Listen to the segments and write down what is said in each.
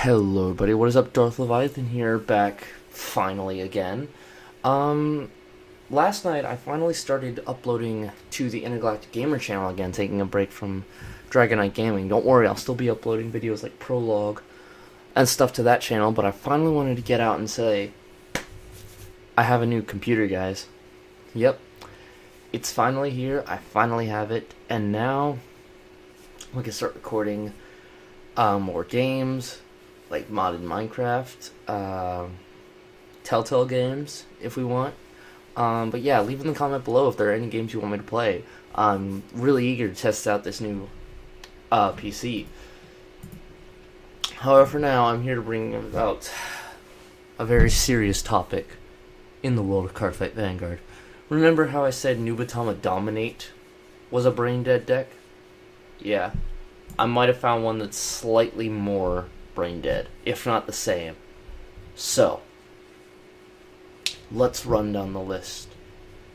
Hello everybody, what is up? Darth Leviathan here, back finally again. Last night I finally started uploading to the Intergalactic Gamer channel again, taking a break from Dragon Knight Gaming. Don't worry, I'll still be uploading videos like Prologue and stuff to that channel, but I finally wanted to get out and say, I have a new computer, guys. Yep, it's finally here, I finally have it, and now we can start recording more games, like modded Minecraft, Telltale games, if we want. But yeah, leave in the comment below if there are any games you want me to play. I'm really eager to test out this new PC. However, for now, I'm here to bring about a very serious topic in the world of Cardfight Vanguard. Remember how I said Nubatama Dominate was a brain-dead deck? Yeah, I might have found one that's slightly more brain-dead, if not the same. So, let's run down the list,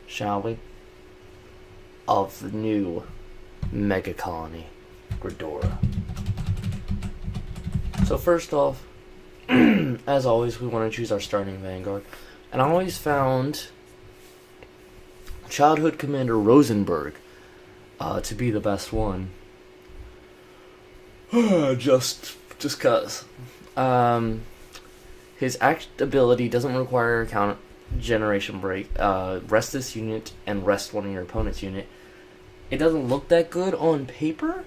shall we? Of the new Megacolony Gredora. So first off, as always, we want to choose our starting Vanguard. And I always found Childhood Commander Rosenberg to be the best one. just cause. His act ability doesn't require a count generation break. Rest this unit and rest one of your opponent's unit. It doesn't look that good on paper,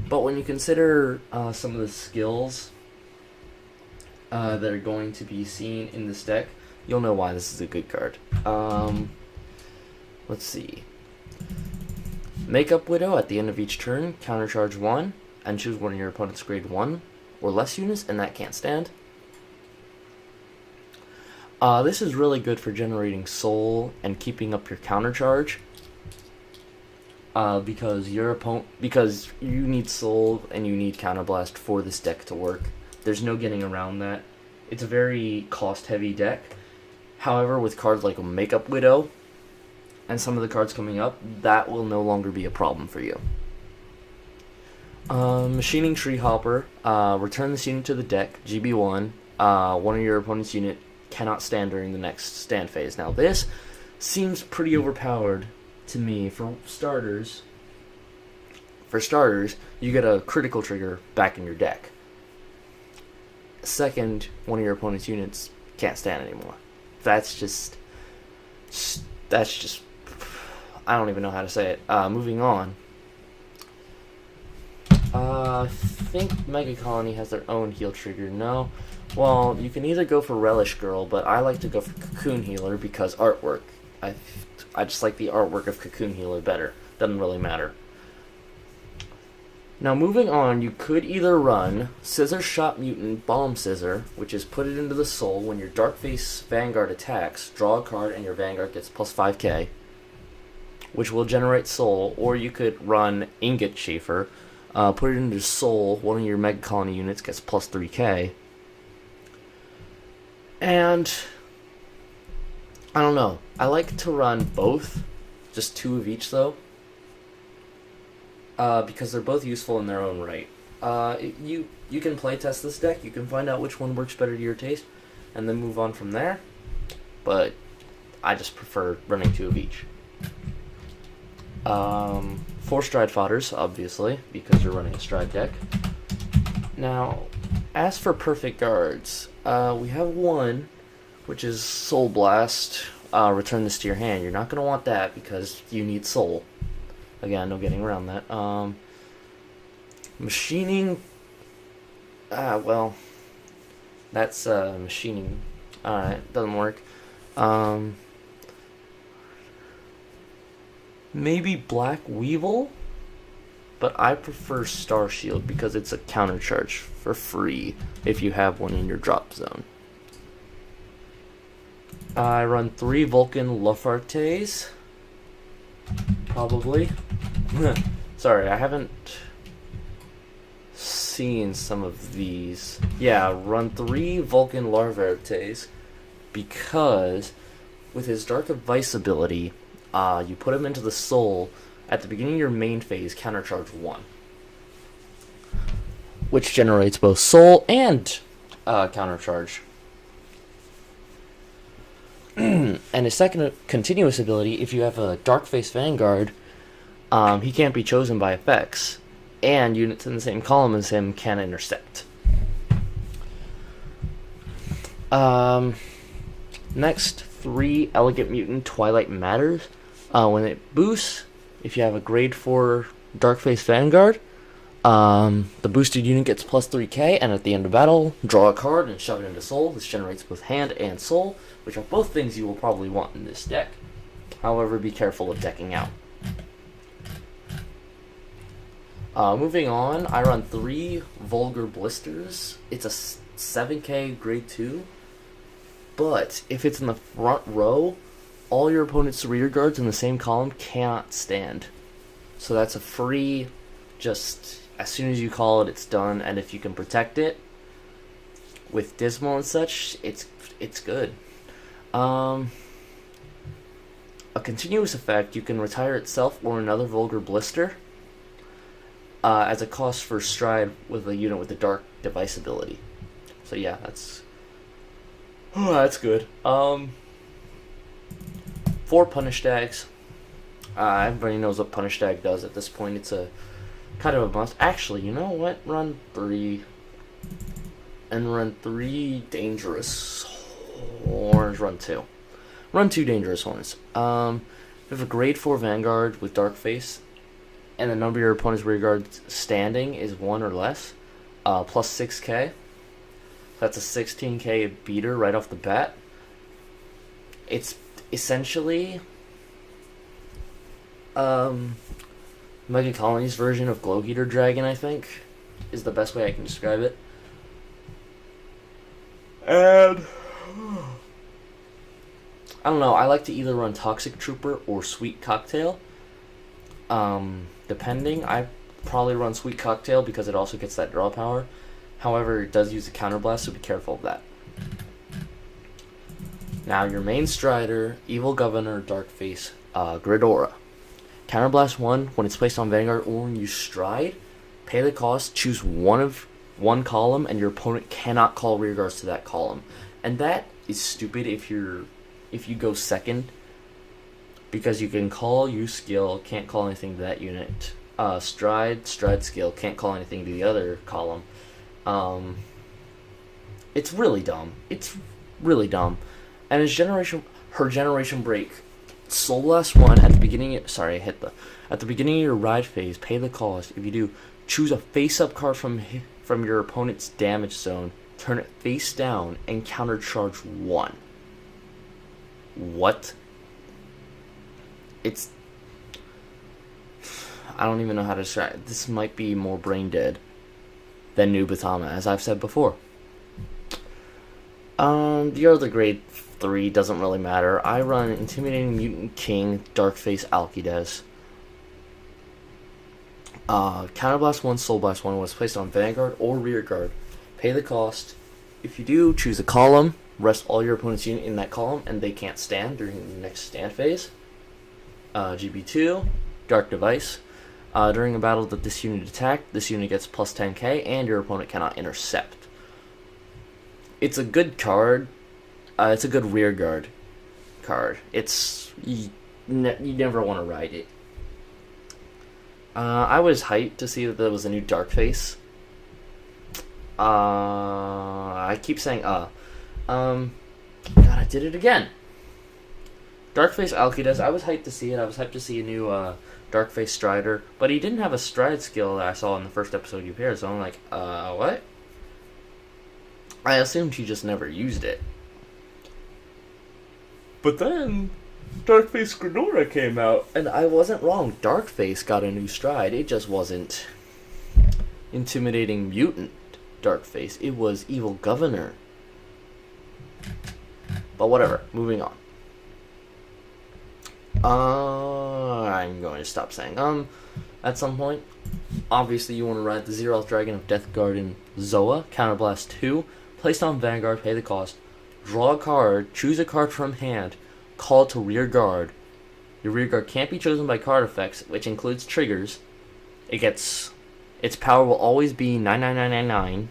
but when you consider some of the skills that are going to be seen in this deck, you'll know why this is a good card. Let's see. Makeup Widow at the end of each turn, countercharge 1, and choose one of your opponent's grade 1 or less units, and that can't stand. This is really good for generating soul and keeping up your countercharge. Because you need soul and you need counterblast for this deck to work. There's no getting around that. It's a very cost-heavy deck. However, with cards like Makeup Widow and some of the cards coming up, that will no longer be a problem for you. Machining Tree Hopper. Return this unit to the deck. GB1. One of your opponent's unit cannot stand during the next stand phase. Now this seems pretty overpowered to me. For starters, you get a critical trigger back in your deck. Second, one of your opponent's units can't stand anymore. That's just I don't even know how to say it. Moving on. I think Megacolony has their own heal trigger. No. Well, you can either go for Relish Girl, but I like to go for Cocoon Healer because artwork. I just like the artwork of Cocoon Healer better. Doesn't really matter. Now moving on, you could either run Scissor Shot Mutant Bomb Scissor, which is put it into the soul. When your Darkface Vanguard attacks, draw a card and your Vanguard gets plus 5k, which will generate soul. Or you could run Ingot Chafer, put it into soul, one of your Megacolony units gets plus 3k. And I don't know. I like to run both, just 2 of each though, because they're both useful in their own right. You can play test this deck. You can find out which one works better to your taste, and then move on from there. But I just prefer running 2 of each. 4 Stride Fodders, obviously, because you're running a Stride deck. Now, as for perfect guards, we have one, which is Soul Blast. Return this to your hand. You're not going to want that because you need soul. Again, no getting around that. Machining. Well, that's machining. Alright, doesn't work. Maybe Black Weevil, but I prefer Star Shield because it's a countercharge for free if you have one in your drop zone. I run 3 Vulcan Lafartes. Probably. Sorry, I haven't seen some of these. Yeah, run 3 Vulcan Lafartes because with his Dark Advice ability, you put him into the soul at the beginning of your main phase, countercharge 1. which generates both soul and countercharge. And his second continuous ability, if you have a Darkface Vanguard, he can't be chosen by effects, and units in the same column as him can intercept. Next, 3 Elegant Mutant Twilight Matters. When it boosts, if you have a grade 4 Darkface Vanguard, the boosted unit gets plus 3k, and at the end of battle, draw a card and shove it into soul. This generates both hand and soul, which are both things you will probably want in this deck. However, be careful of decking out. Moving on, I run 3 Vulgar Blisters. It's a 7k grade 2, but if it's in the front row, all your opponent's rear guards in the same column cannot stand. So that's a free, just as soon as you call it, it's done, and if you can protect it with Dismal and such, it's good. A continuous effect, you can retire itself or another Vulgar Blister as a cost for stride with a unit with the Dark Device ability. So yeah, that's good. 4 Punish Dags. Everybody knows what Punish Dag does at this point. It's a kind of a must. Actually, you know what? Run 3. And run 3 Dangerous Horns. Run 2. Run 2 Dangerous Horns. You have a grade 4 Vanguard with Darkface, and the number of your opponent's rear guards standing is 1 or less, plus 6k. That's a 16k beater right off the bat. It's essentially Megacolony's version of Glow Eater Dragon, I think, is the best way I can describe it. And I don't know, I like to either run Toxic Trooper or Sweet Cocktail. Depending, I probably run Sweet Cocktail because it also gets that draw power. However, it does use a counterblast, so be careful of that. Now, your main Strider, Evil Governor, Darkface, Gredora. Counterblast 1, when it's placed on Vanguard or when you stride, pay the cost, choose one column, and your opponent cannot call rear guards to that column. And that is stupid if you go second, because you can call, use skill, can't call anything to that unit. Stride skill, can't call anything to the other column. It's really dumb. It's really dumb. And her generation break, Soul Blast 1 at the beginning. At the beginning of your ride phase, pay the cost. If you do, choose a face-up card from your opponent's damage zone, turn it face down, and countercharge 1. What? I don't even know how to describe it. This might be more brain dead than Nubatama, as I've said before. The other grade 3 doesn't really matter. I run Intimidating Mutant King, Darkface Alcides. Counterblast 1, Soul Blast 1 was placed on Vanguard or Rear Guard. Pay the cost. If you do, choose a column, rest all your opponent's unit in that column, and they can't stand during the next stand phase. GB2, Dark Device. During a battle that this unit attacked, this unit gets plus 10k, and your opponent cannot intercept. It's a good card. It's a good rear guard card. You never want to ride it. I was hyped to see that there was a new Darkface. I keep saying God, I did it again. Darkface Alcides, I was hyped to see it. I was hyped to see a new Darkface Strider, but he didn't have a stride skill that I saw in the first episode you paired, so I'm like, what? I assumed he just never used it. But then Darkface Gredora came out, and I wasn't wrong. Darkface got a new stride. It just wasn't Intimidating Mutant Darkface. It was Evil Governor. But whatever, moving on. I'm going to stop saying at some point. Obviously, you want to ride the Zeroth Dragon of Death Garden Zoa, Counterblast 2, placed on Vanguard, pay the cost, draw a card, choose a card from hand, call to rear guard. Your rear guard can't be chosen by card effects, which includes triggers. It Its power will always be 99999.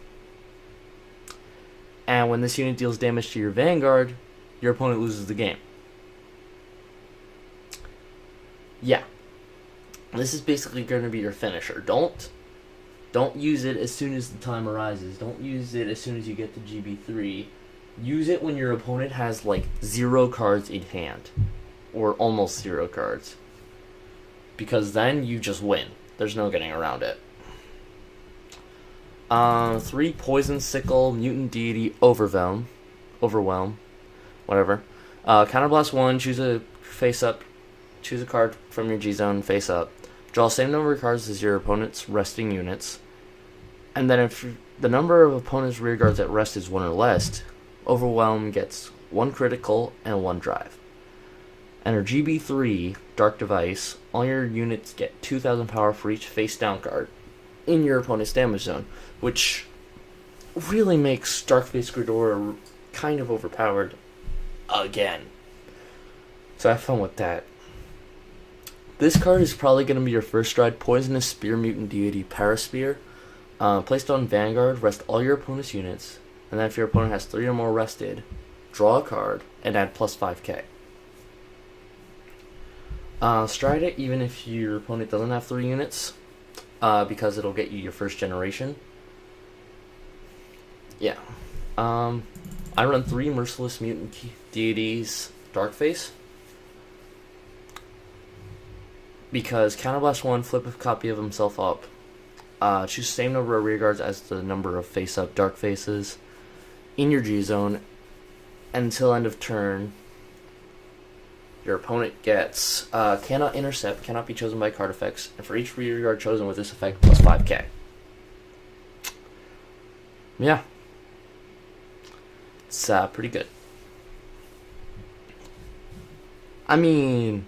And when this unit deals damage to your Vanguard, your opponent loses the game. Yeah. This is basically going to be your finisher. Don't use it as soon as the time arises. Don't use it as soon as you get to GB3. Use it when your opponent has like 0 cards in hand. Or almost 0 cards. Because then you just win. There's no getting around it. 3 Poison Sickle, Mutant Deity, Overwhelm, whatever. Counterblast 1, choose a card from your G zone, face up. Draw the same number of cards as your opponent's resting units. And then if the number of opponent's rear guards at rest is 1 or less, Overwhelm gets 1 critical and 1 drive. Enter GB3, Dark Device. All your units get 2,000 power for each face down card in your opponent's damage zone, which really makes Darkface Gredora kind of overpowered again. So have fun with that. This card is probably going to be your first stride. Poisonous Spear, Mutant Deity, Paraspear. Placed on Vanguard, rest all your opponent's units, and then if your opponent has 3 or more rested, draw a card and add plus 5k. Stride it even if your opponent doesn't have 3 units, because it'll get you your first generation. Yeah. I run 3 Merciless Mutant Deities Darkface. Because Counterblast 1, flip a copy of himself up. Choose the same number of rear guards as the number of face-up Dark Faces in your G-Zone. Until end of turn, your opponent gets cannot intercept, cannot be chosen by card effects, and for each rear guard chosen with this effect, plus 5k. Yeah. It's pretty good. I mean,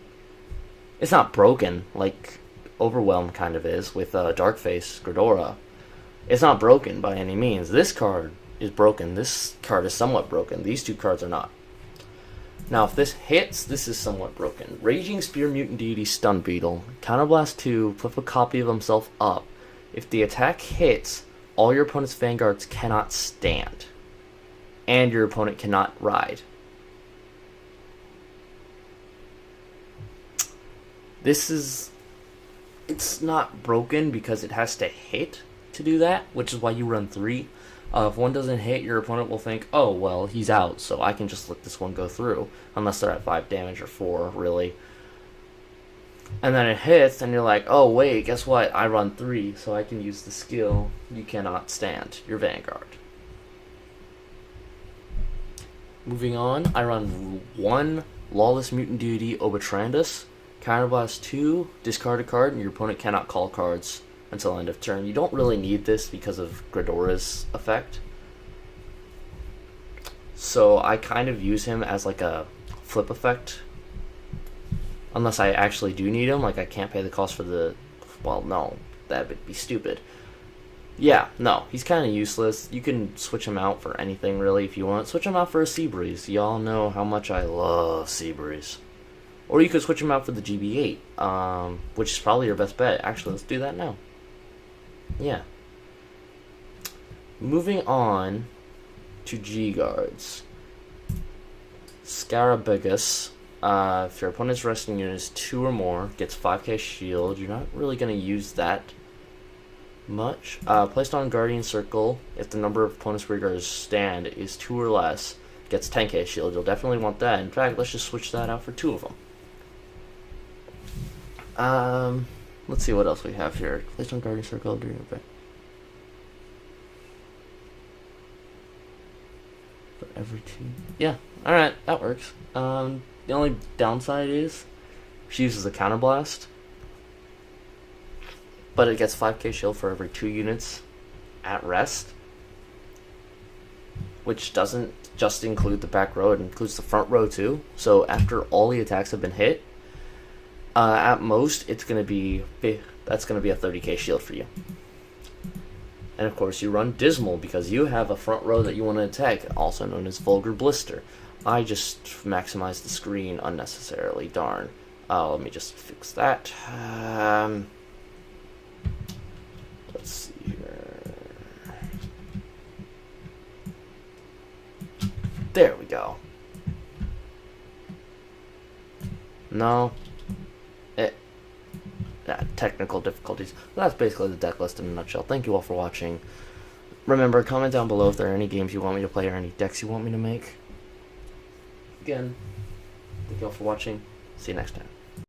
it's not broken like Overwhelm kind of is with Darkface Gredora. It's not broken by any means. This card is broken. This card is somewhat broken. These 2 cards are not. Now, if this hits, this is somewhat broken. Raging Spear, Mutant Deity, Stun Beetle. Counterblast 2, flip a copy of himself up. If the attack hits, all your opponent's Vanguards cannot stand. And your opponent cannot ride. It's not broken because it has to hit to do that, which is why you run 3. If one doesn't hit, your opponent will think, oh, well, he's out, so I can just let this one go through, unless they're at 5 damage or 4, really. And then it hits, and you're like, oh, wait, guess what? I run 3, so I can use the skill. You cannot stand your Vanguard. Moving on, I run 1 Lawless Mutant Deity, Obatrandus. Counterblast 2, discard a card, and your opponent cannot call cards until end of turn. You don't really need this because of Gredora's effect. So I kind of use him as like a flip effect. Unless I actually do need him, like I can't pay the cost for the... Well, no, that would be stupid. Yeah, no, he's kind of useless. You can switch him out for anything, really, if you want. Switch him out for a Seabreeze. Y'all know how much I love Seabreeze. Or you could switch him out for the GB8, which is probably your best bet. Actually, let's do that now. Yeah. Moving on to G-Guards. Scarabagus. If your opponent's resting unit is 2 or more, gets 5k shield. You're not really going to use that much. Placed on Guardian Circle, if the number of opponent's rear guards stand is 2 or less, gets 10k shield. You'll definitely want that. In fact, let's just switch that out for 2 of them. Let's see what else we have here. Placed on Guardian Circle during event. For every 2. Yeah, alright, that works. The only downside is she uses a counterblast, but it gets 5k shield for every 2 units at rest, which doesn't just include the back row, it includes the front row too. So after all the attacks have been hit, at most that's going to be a 30k shield for you. And of course you run Dismal because you have a front row that you want to attack, also known as Vulgar Blister. I just maximized the screen unnecessarily, darn. Let me just fix that. Let's There we go. No. Technical difficulties. That's basically the deck list in a nutshell. Thank you all for watching. Remember, comment down below if there are any games you want me to play or any decks you want me to make. Again, thank you all for watching. See you next time.